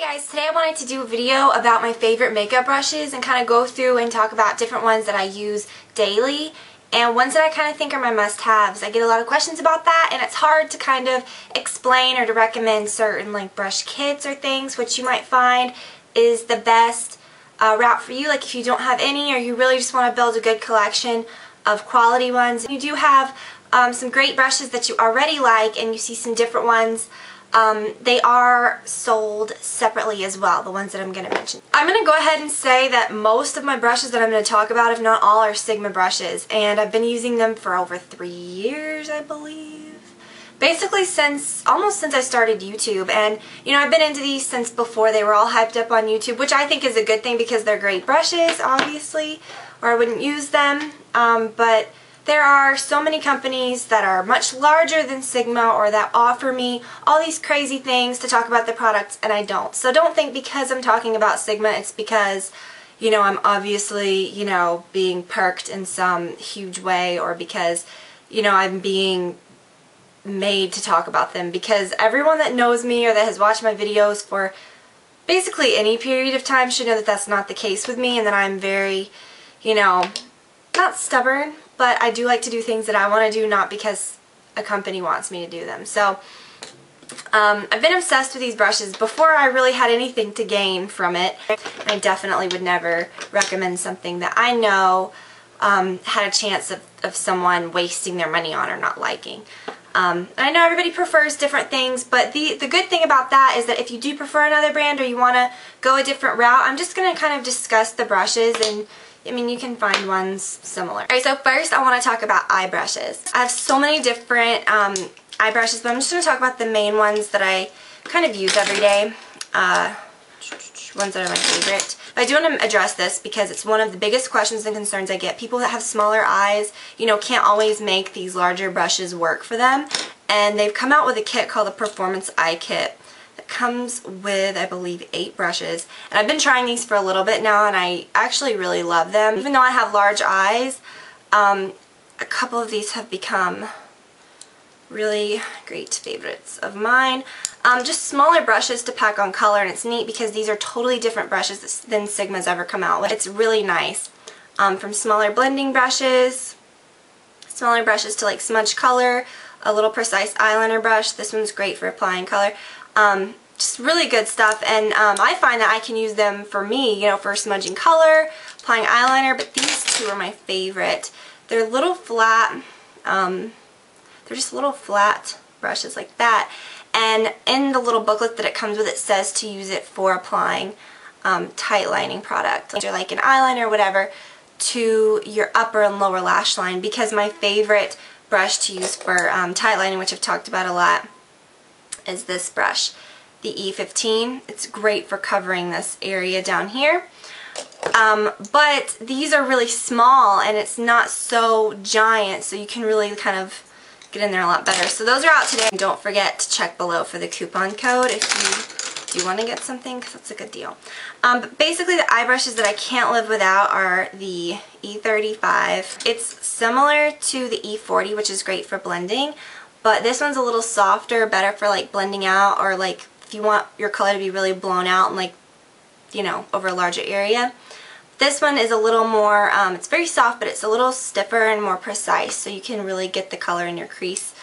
guys, today I wanted to do a video about my favorite makeup brushes and kind of go through and talk about different ones that I use daily and ones that I kind of think are my must-haves. I get a lot of questions about that, and it's hard to kind of explain or to recommend certain like brush kits or things which you might find is the best route for you, like if you don't have any or you really just want to build a good collection of quality ones. You do have some great brushes that you already like, and you see some different ones. They are sold separately as well, the ones that I'm going to mention. I'm going to go ahead and say that most of my brushes that I'm going to talk about, if not all, are Sigma brushes, and I've been using them for over 3 years, I believe. Basically almost since I started YouTube, and you know, I've been into these since before they were all hyped up on YouTube, which I think is a good thing because they're great brushes, obviously, or I wouldn't use them, but there are so many companies that are much larger than Sigma or that offer me all these crazy things to talk about the products, and I don't. So don't think because I'm talking about Sigma it's because, you know, I'm obviously, you know, being perked in some huge way, or because, you know, I'm being made to talk about them, because everyone that knows me or that has watched my videos for basically any period of time should know that that's not the case with me, and that I'm very, you know, not stubborn, but I do like to do things that I want to do, not because a company wants me to do them. So I've been obsessed with these brushes before I really had anything to gain from it. I definitely would never recommend something that I know had a chance of someone wasting their money on or not liking. I know everybody prefers different things, but the good thing about that is that if you do prefer another brand or you want to go a different route, I'm just going to kind of discuss the brushes, and I mean, you can find ones similar. Alright, so first I want to talk about eye brushes. I have so many different eye brushes, but I'm just going to talk about the main ones that I kind of use every day. Ones that are my favorite. But I do want to address this because it's one of the biggest questions and concerns I get. People that have smaller eyes, you know, can't always make these larger brushes work for them. And they've come out with a kit called the Performance Eye Kit. Comes with, I believe, 8 brushes, and I've been trying these for a little bit now, and I actually really love them. Even though I have large eyes, a couple of these have become really great favorites of mine. Just smaller brushes to pack on color, and it's neat because these are totally different brushes than Sigma's ever come out with. It's really nice. From smaller blending brushes, smaller brushes to like smudge color, a little precise eyeliner brush. This one's great for applying color. Just really good stuff, and I find that I can use them for me, you know, for smudging color, applying eyeliner, but these two are my favorite. They're little flat, they're just little flat brushes like that, and in the little booklet that it comes with, it says to use it for applying tight lining product, or like an eyeliner or whatever, to your upper and lower lash line, because my favorite brush to use for tight lining, which I've talked about a lot, is this brush, the E15. It's great for covering this area down here. But these are really small and it's not so giant, so you can really kind of get in there a lot better. So those are out today. Don't forget to check below for the coupon code if you do want to get something, because that's a good deal. But basically the eye brushes that I can't live without are the E35. It's similar to the E40, which is great for blending, but this one's a little softer, better for like blending out, or like if you want your color to be really blown out and like, you know, over a larger area. This one is a little more, it's very soft, but it's a little stiffer and more precise, so you can really get the color in your crease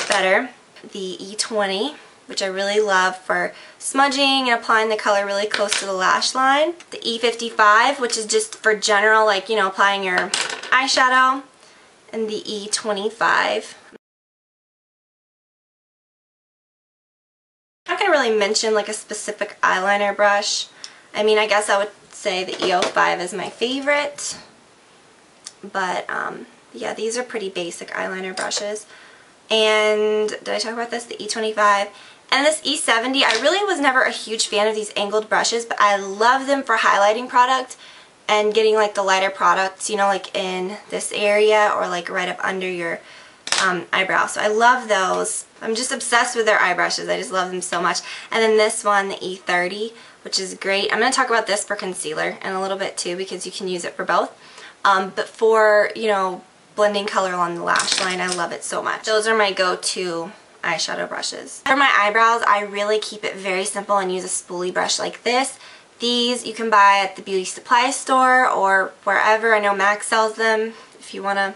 better. The E20, which I really love for smudging and applying the color really close to the lash line. The E55, which is just for general, like, you know, applying your eyeshadow. And the E25. I'm not going to really mention like a specific eyeliner brush. I mean, I guess I would say the E05 is my favorite. But yeah, these are pretty basic eyeliner brushes. And did I talk about this? The E25. And this E70, I really was never a huge fan of these angled brushes, but I love them for highlighting product and getting like the lighter products, you know, like in this area or like right up under your eyebrow. So I love those. I'm just obsessed with their eye brushes. I just love them so much. And then this one, the E30, which is great. I'm going to talk about this for concealer in a little bit too, because you can use it for both. But for, you know, blending color along the lash line, I love it so much. Those are my go-to eyeshadow brushes. For my eyebrows, I really keep it very simple and use a spoolie brush like this. These you can buy at the beauty supply store or wherever. I know Mac sells them if you want to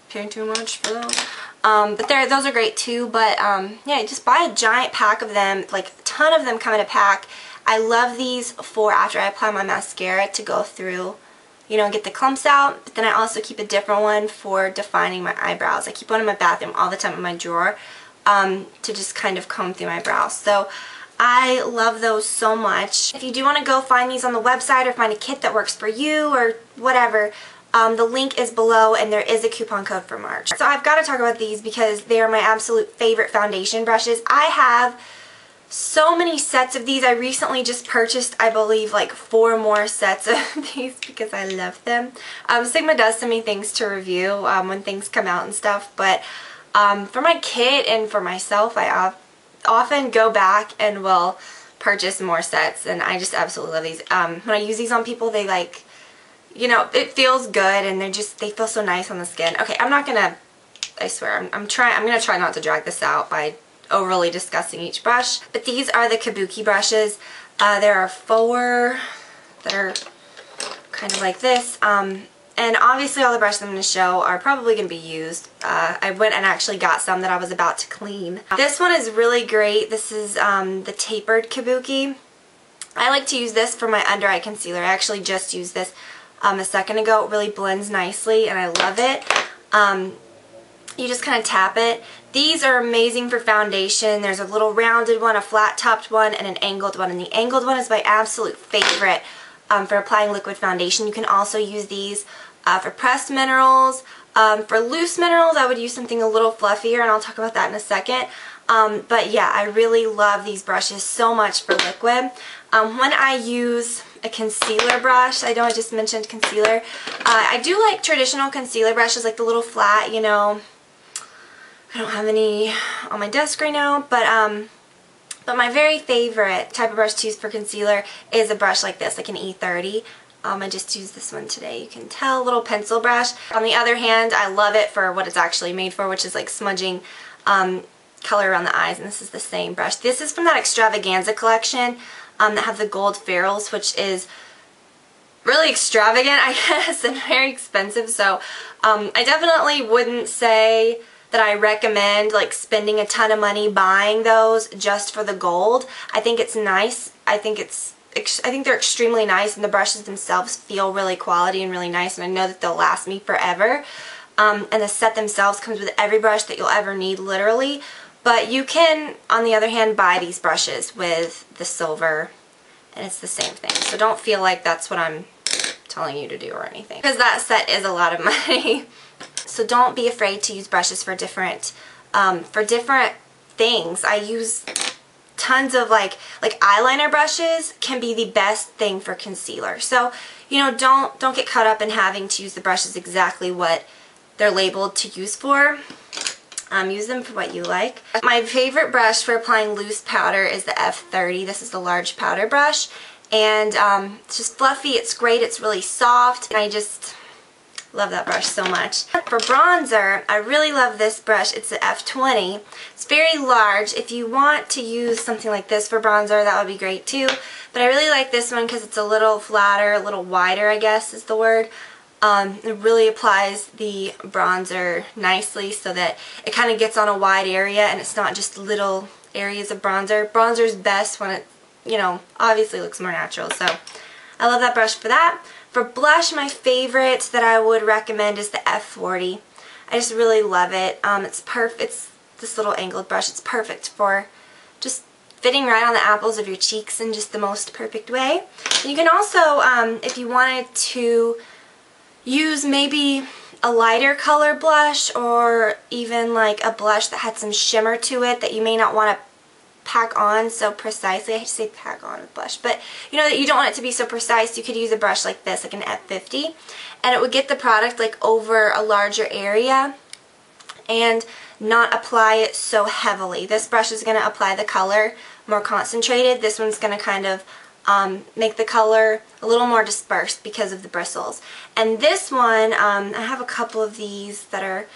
pay too much for those. But those are great too. But yeah, just buy a giant pack of them, like a ton of them come in a pack. I love these for after I apply my mascara to go through, you know, get the clumps out. But then I also keep a different one for defining my eyebrows. I keep one in my bathroom all the time in my drawer to just kind of comb through my brows. So I love those so much. If you do want to go find these on the website or find a kit that works for you or whatever, the link is below and there is a coupon code for March. So I've got to talk about these because they are my absolute favorite foundation brushes. I have so many sets of these. I recently just purchased, I believe, like 4 more sets of these because I love them. Sigma does send me things to review when things come out and stuff, but for my kit and for myself, I often go back and will purchase more sets, and I just absolutely love these. When I use these on people, they like, you know, it feels good and they feel so nice on the skin. Okay, I'm not gonna, I swear, I'm gonna try not to drag this out by overly discussing each brush. But these are the Kabuki brushes. There are 4 that are kind of like this. And obviously all the brushes I'm going to show are probably going to be used. I went and actually got some that I was about to clean. This one is really great. This is the tapered Kabuki. I like to use this for my under eye concealer. I actually just used this a second ago. It really blends nicely and I love it. You just kind of tap it. These are amazing for foundation. There's a little rounded one, a flat topped one, and an angled one. And the angled one is my absolute favorite for applying liquid foundation. You can also use these for pressed minerals. For loose minerals, I would use something a little fluffier, and I'll talk about that in a second. But yeah, I really love these brushes so much for liquid. When I use a concealer brush, I know I just mentioned concealer, I do like traditional concealer brushes, like the little flat, you know. I don't have any on my desk right now, but my very favorite type of brush to use for concealer is a brush like this, like an E30. I just used this one today. You can tell, a little pencil brush. On the other hand, I love it for what it's actually made for, which is like smudging color around the eyes, and this is the same brush. This is from that Extravaganza collection that have the gold ferrules, which is really extravagant, I guess, and very expensive. So I definitely wouldn't say that I recommend like spending a ton of money buying those just for the gold. I think it's nice. I think they're extremely nice, and the brushes themselves feel really quality and really nice, and I know that they'll last me forever. And the set themselves comes with every brush that you'll ever need, literally. But you can, on the other hand, buy these brushes with the silver, and it's the same thing. So don't feel like that's what I'm telling you to do or anything, because that set is a lot of money. So don't be afraid to use brushes for different things. I use tons of like eyeliner brushes can be the best thing for concealer. So, you know, don't get caught up in having to use the brushes exactly what they're labeled to use for. Use them for what you like. My favorite brush for applying loose powder is the F30. This is the large powder brush, and it's just fluffy. It's great. It's really soft, and I just love that brush so much. For bronzer, I really love this brush. It's the F20. It's very large. If you want to use something like this for bronzer, that would be great too. But I really like this one because it's a little flatter, a little wider, I guess is the word. It really applies the bronzer nicely so that it kind of gets on a wide area and it's not just little areas of bronzer. Bronzer's best when it, you know, obviously looks more natural. So I love that brush for that. For blush, my favorite that I would recommend is the F40. I just really love it. It's perfect. It's this little angled brush. It's perfect for just fitting right on the apples of your cheeks in just the most perfect way. And you can also, if you wanted to use maybe a lighter color blush, or even like a blush that had some shimmer to it that you may not want to pack on so precisely. I hate to say pack on with blush, but you know that you don't want it to be so precise. You could use a brush like this, like an F50, and it would get the product like over a larger area and not apply it so heavily. This brush is going to apply the color more concentrated. This one's going to kind of make the color a little more dispersed because of the bristles. And this one, I have a couple of these that are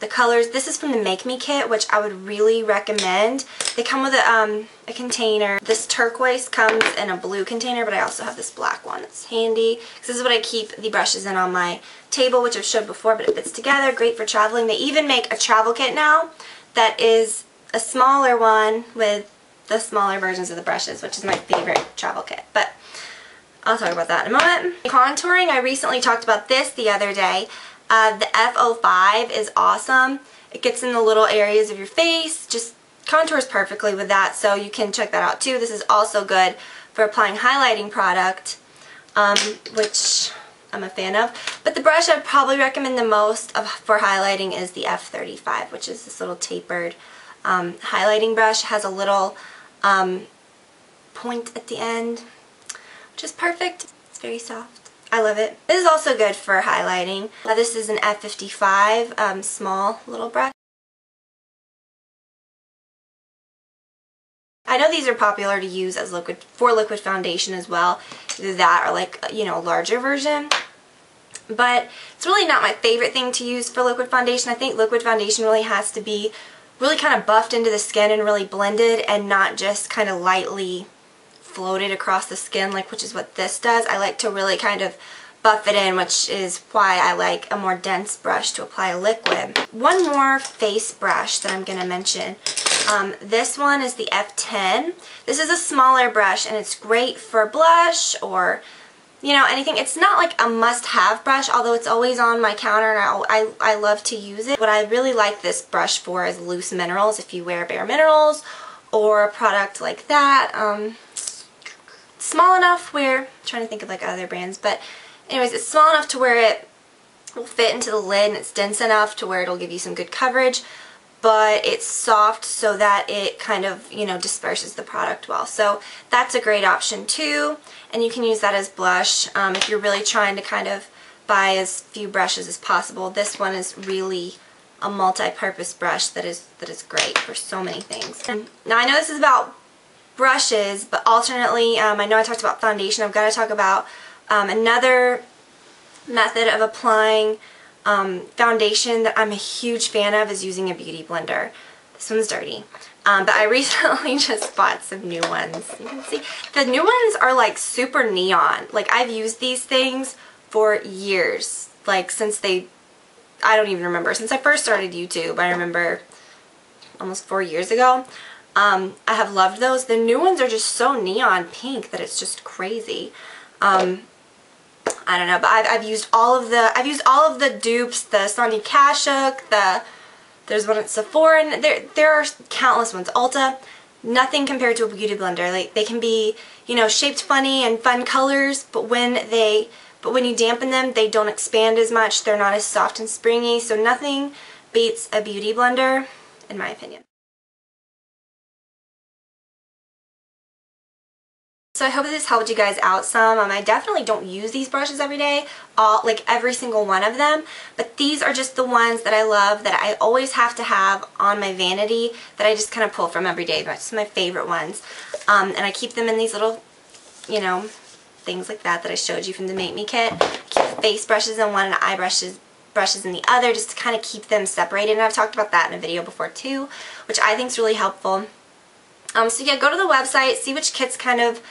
the colors. This is from the Make Me kit, which I would really recommend. They come with a container. This turquoise comes in a blue container, but I also have this black one. It's handy because this is what I keep the brushes in on my table, which I've showed before, but it fits together. Great for traveling. They even make a travel kit now that is a smaller one with the smaller versions of the brushes, which is my favorite travel kit. But I'll talk about that in a moment. Contouring, I recently talked about this the other day. The F05 is awesome. It gets in the little areas of your face, just contours perfectly with that, so you can check that out too. This is also good for applying highlighting product, which I'm a fan of. But the brush I'd probably recommend the most for highlighting is the F35, which is this little tapered highlighting brush. It has a little point at the end, which is perfect. It's very soft. I love it. This is also good for highlighting. This is an F55 small little brush. I know these are popular to use as liquid foundation as well. Either that or like, you know, a larger version. But it's really not my favorite thing to use for liquid foundation. I think liquid foundation really has to be really kind of buffed into the skin and really blended, and not just kind of lightly floated across the skin, which is what this does. I like to really kind of buff it in, which is why I like a more dense brush to apply a liquid. One more face brush that I'm going to mention. This one is the F10. This is a smaller brush and it's great for blush or, you know, anything. It's not like a must-have brush, although it's always on my counter and I love to use it. What I really like this brush for is loose minerals. If you wear bare minerals or a product like that, small enough where, I'm trying to think of like other brands, but anyways, it's small enough to where it will fit into the lid, and it's dense enough to where it'll give you some good coverage, but it's soft so that it kind of, you know, disperses the product well. So that's a great option too, and you can use that as blush if you're really trying to kind of buy as few brushes as possible. This one is really a multi-purpose brush that is great for so many things. And now I know this is about brushes, but alternately, I know I talked about foundation. I've got to talk about another method of applying foundation that I'm a huge fan of is using a beauty blender. This one's dirty, but I recently just bought some new ones. You can see the new ones are like super neon. Like, I've used these things for years, like since I don't even remember, since I first started YouTube. I remember almost 4 years ago. I have loved those. The new ones are just so neon pink that it's just crazy. I don't know, but I've used all of the dupes, the Sonia Kashuk, there's one at Sephora, and there are countless ones. Ulta, nothing compared to a beauty blender. Like, they can be, you know, shaped funny and fun colors, but when you dampen them, they don't expand as much. They're not as soft and springy, so nothing beats a beauty blender, in my opinion. So I hope this helped you guys out some. I definitely don't use these brushes every day, like every single one of them, but these are just the ones that I love, that I always have to have on my vanity, that I just kind of pull from every day. That's my favorite ones. And I keep them in these little, you know, things like that I showed you from the Make Me kit. I keep face brushes in one and eye brushes in the other, just to kind of keep them separated. And I've talked about that in a video before too, which I think is really helpful. So yeah, go to the website, see which kits kind of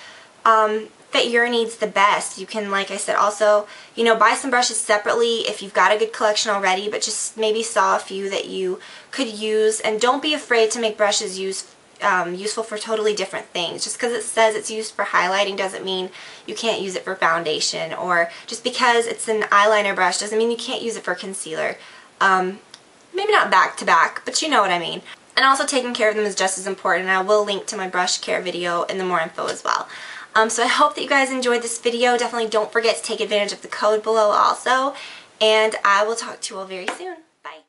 fit your needs the best. You can, like I said, also, you know, buy some brushes separately if you've got a good collection already, but just maybe saw a few that you could use. And don't be afraid to make brushes useful for totally different things. Just because it says it's used for highlighting doesn't mean you can't use it for foundation, or just because it's an eyeliner brush doesn't mean you can't use it for concealer. Maybe not back to back, but you know what I mean. And also, taking care of them is just as important, and I will link to my brush care video in the more info as well. So I hope that you guys enjoyed this video. Definitely don't forget to take advantage of the code below also, and I will talk to you all very soon. Bye.